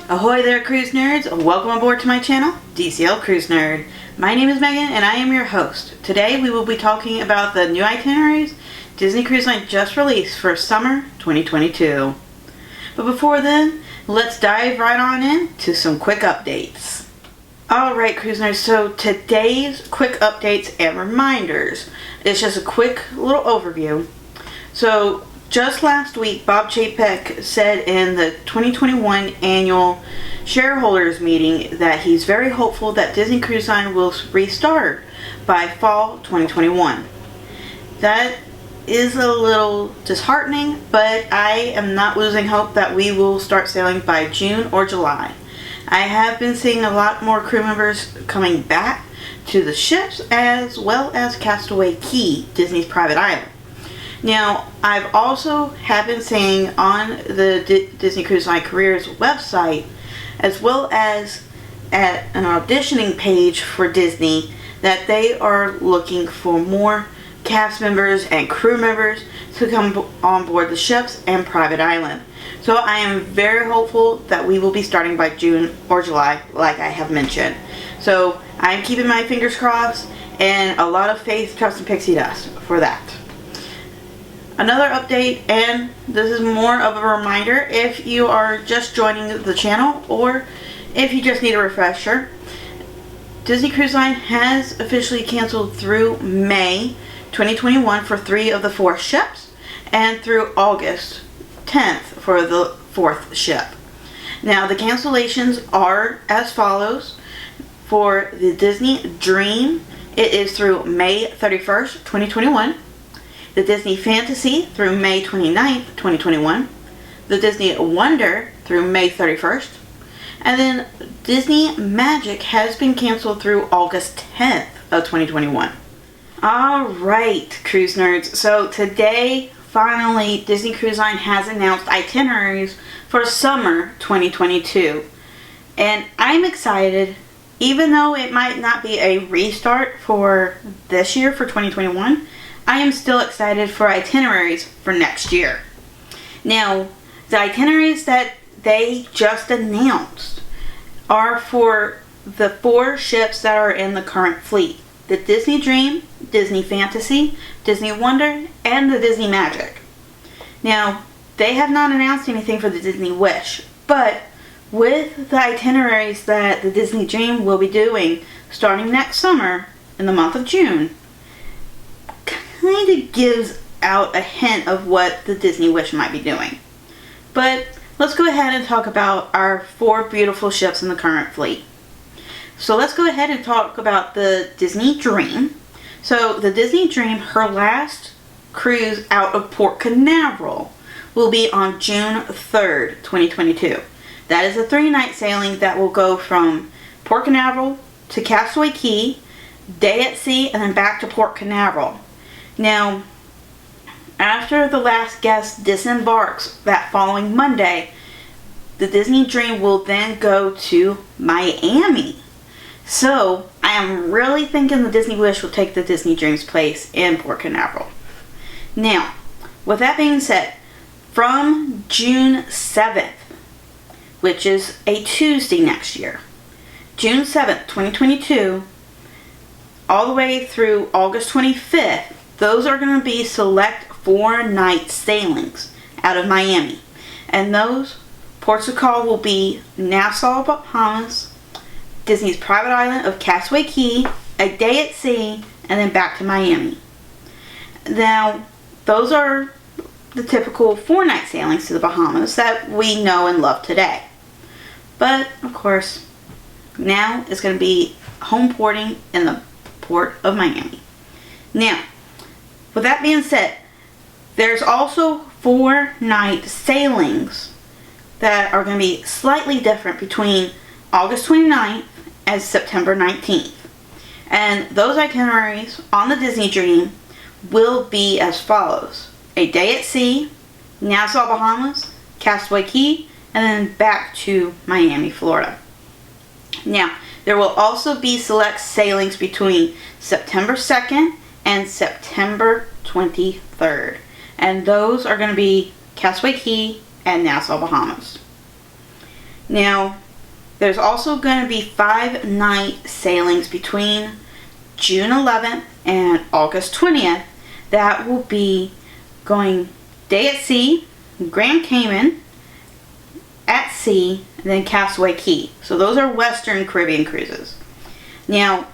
Ahoy there, cruise nerds! Welcome aboard to my channel, DCL Cruise Nerd. My name is Megan and I am your host. Today we will be talking about the new itineraries Disney Cruise Line just released for summer 2022. But before then, let's dive right on in to some quick updates. Alright, cruise nerds, so today's quick updates and reminders. It's just a quick little overview. So, just last week, Bob Chapek said in the 2021 annual shareholders meeting that he's very hopeful that Disney Cruise Line will restart by fall 2021. That is a little disheartening, but I am not losing hope that we will start sailing by June or July. I have been seeing a lot more crew members coming back to the ships as well as Castaway Cay, Disney's private island. Now, I've also have been seeing on the Disney Cruise Line Careers website, as well as at an auditioning page for Disney, that they are looking for more cast members and crew members to come on board the ships and private island. So I am very hopeful that we will be starting by June or July, like I have mentioned. So I'm keeping my fingers crossed and a lot of faith, trust, and pixie dust for that. Another update, and this is more of a reminder if you are just joining the channel or if you just need a refresher. Disney Cruise Line has officially canceled through May 2021 for 3 of the 4 ships and through August 10th for the 4th ship. Now the cancellations are as follows. For the Disney Dream, it is through May 31st, 2021. The Disney Fantasy through May 29th, 2021. The Disney Wonder through May 31st. And then Disney Magic has been canceled through August 10th of 2021. Alright, cruise nerds. So today, finally, Disney Cruise Line has announced itineraries for summer 2022. And I'm excited, even though it might not be a restart for this year, for 2021, I am still excited for itineraries for next year. Now, the itineraries that they just announced are for the 4 ships that are in the current fleet. The Disney Dream, Disney Fantasy, Disney Wonder, and the Disney Magic. Now, they have not announced anything for the Disney Wish, but with the itineraries that the Disney Dream will be doing starting next summer in the month of June, kind of gives out a hint of what the Disney Wish might be doing. But let's go ahead and talk about our 4 beautiful ships in the current fleet. So let's go ahead and talk about the Disney Dream. So the Disney Dream, her last cruise out of Port Canaveral will be on June 3rd, 2022. That is a 3-night sailing that will go from Port Canaveral to Castaway Cay, day at sea, and then back to Port Canaveral. Now, after the last guest disembarks that following Monday, the Disney Dream will then go to Miami. So, I am really thinking the Disney Wish will take the Disney Dream's place in Port Canaveral. Now, with that being said, from June 7th, which is a Tuesday next year, June 7th, 2022, all the way through August 25th, those are going to be select 4-night sailings out of Miami. And those ports of call will be Nassau, Bahamas, Disney's private island of Castaway Cay, a day at sea, and then back to Miami. Now, those are the typical 4-night sailings to the Bahamas that we know and love today. But, of course, now it's going to be home porting in the port of Miami. Now, with that being said, there's also 4-night sailings that are going to be slightly different between August 29th and September 19th. And those itineraries on the Disney Dream will be as follows. A day at sea, Nassau, Bahamas, Castaway Cay, and then back to Miami, Florida. Now, there will also be select sailings between September 2nd and September 23rd. And those are going to be Castaway Cay and Nassau, Bahamas. Now, there's also going to be 5-night sailings between June 11th and August 20th that will be going day at sea, Grand Cayman, at sea, and then Castaway Cay. So those are Western Caribbean cruises. Now,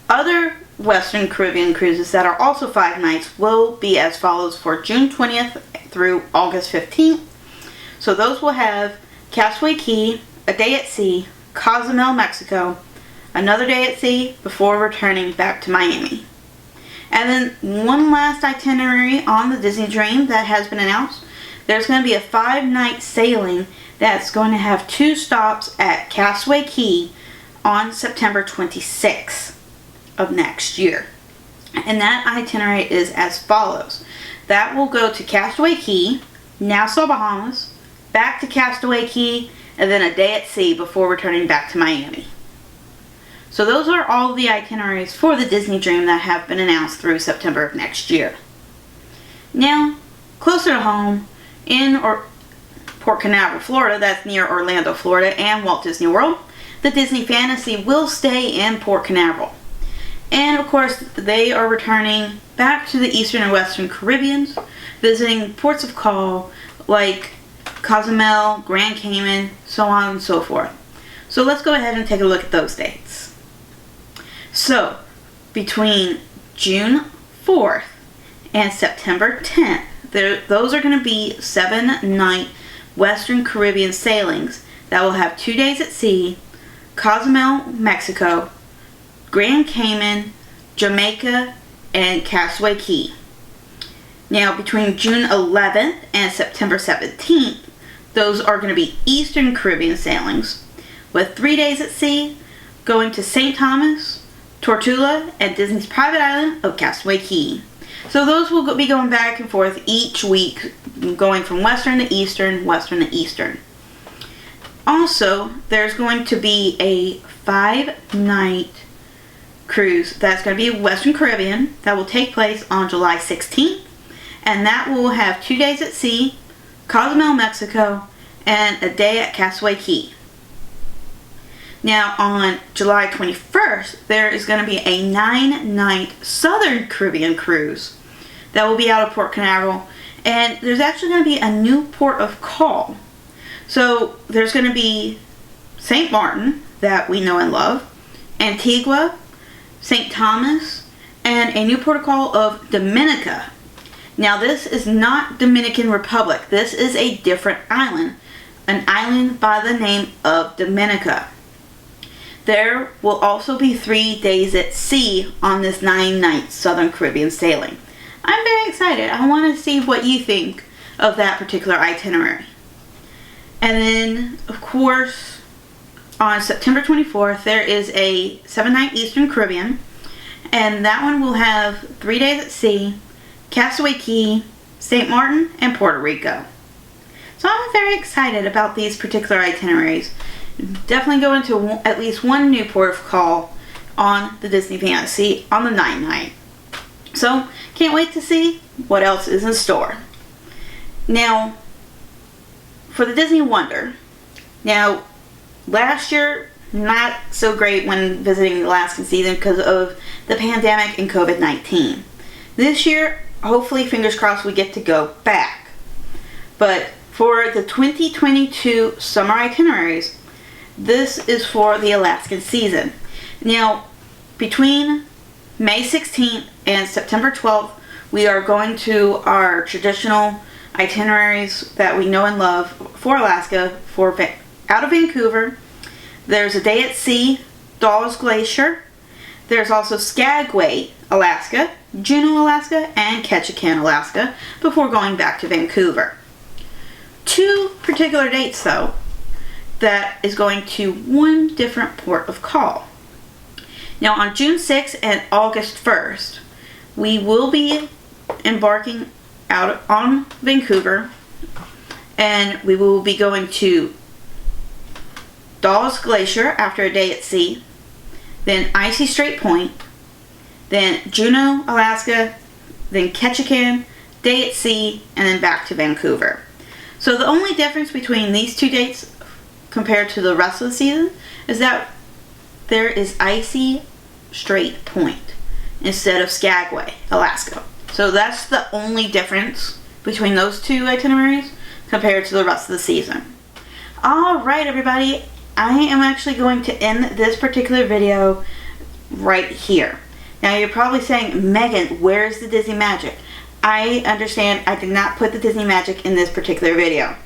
other Western Caribbean cruises that are also 5 nights will be as follows for June 20th through August 15th. So those will have Castaway Cay, a day at sea, Cozumel, Mexico, another day at sea before returning back to Miami. And then one last itinerary on the Disney Dream that has been announced. There's going to be a 5-night sailing that's going to have 2 stops at Castaway Cay on September 26th of next year. And that itinerary is as follows. That will go to Castaway Cay, Nassau, Bahamas, back to Castaway Cay, and then a day at sea before returning back to Miami. So those are all the itineraries for the Disney Dream that have been announced through September of next year. Now, closer to home, in Port Canaveral, Florida, that's near Orlando, Florida, and Walt Disney World, the Disney Fantasy will stay in Port Canaveral. And of course, they are returning back to the Eastern and Western Caribbean, visiting ports of call like Cozumel, Grand Cayman, so on and so forth. So let's go ahead and take a look at those dates. So, between June 4th and September 10th, those are going to be 7-night Western Caribbean sailings that will have 2 days at sea, Cozumel, Mexico, Grand Cayman, Jamaica, and Castaway Cay. Now, between June 11th and September 17th, those are going to be Eastern Caribbean sailings with 3 days at sea, going to St. Thomas, Tortuga, and Disney's private island of Castaway Cay. So those will be going back and forth each week, going from Western to Eastern, Western to Eastern. Also, there's going to be a 5-night cruise that's going to be Western Caribbean that will take place on July 16th, and that will have 2 days at sea, Cozumel, Mexico, and a day at Castaway Cay. Now, on July 21st, there is going to be a 9-night Southern Caribbean cruise that will be out of Port Canaveral, and there's actually going to be a new port of call. So, there's going to be St. Martin, that we know and love, Antigua, St. Thomas, and a new port of call of Dominica. Now, this is not Dominican Republic. This is a different island, an island by the name of Dominica. There will also be 3 days at sea on this 9-night Southern Caribbean sailing. I'm very excited. I want to see what you think of that particular itinerary. And then, of course, on September 24th, there is a 7-night Eastern Caribbean, and that one will have 3 days at sea, Castaway Cay, St. Martin, and Puerto Rico. So I'm very excited about these particular itineraries. Definitely go into at least one new port of call on the Disney Fantasy on the 9-night. So, can't wait to see what else is in store. Now, for the Disney Wonder. Now, last year, not so great when visiting the Alaskan season because of the pandemic and COVID-19. This year, hopefully, fingers crossed, we get to go back. But for the 2022 summer itineraries, this is for the Alaskan season. Now, between May 16th and September 12th, we are going to our traditional itineraries that we know and love for Alaska, out of Vancouver. There's a day at sea, Dawes Glacier. There's also Skagway, Alaska, Juneau, Alaska, and Ketchikan, Alaska, before going back to Vancouver. 2 particular dates, though, that is going to one different port of call. Now, on June 6th and August 1st, we will be embarking out on Vancouver, and we will be going to Dawes Glacier after a day at sea, then Icy Strait Point, then Juneau, Alaska, then Ketchikan, day at sea, and then back to Vancouver. So the only difference between these 2 dates compared to the rest of the season is that there is icy Strait Point instead of Skagway, Alaska. So that's the only difference between those two itineraries compared to the rest of the season. Alright everybody, I am actually going to end this particular video right here. Now you're probably saying, Megan, where's the Disney Magic? I understand I did not put the Disney Magic in this particular video.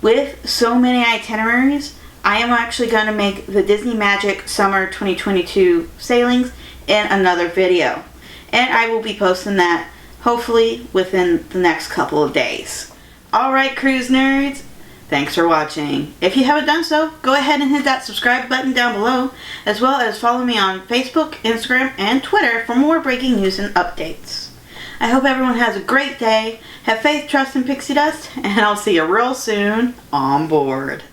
With so many itineraries, I am actually going to make the Disney Magic Summer 2022 sailings in another video. And I will be posting that hopefully within the next couple of days. Alright cruise nerds, thanks for watching. If you haven't done so, go ahead and hit that subscribe button down below, as well as follow me on Facebook, Instagram, and Twitter for more breaking news and updates. I hope everyone has a great day, have faith, trust, and pixie dust, and I'll see you real soon on board.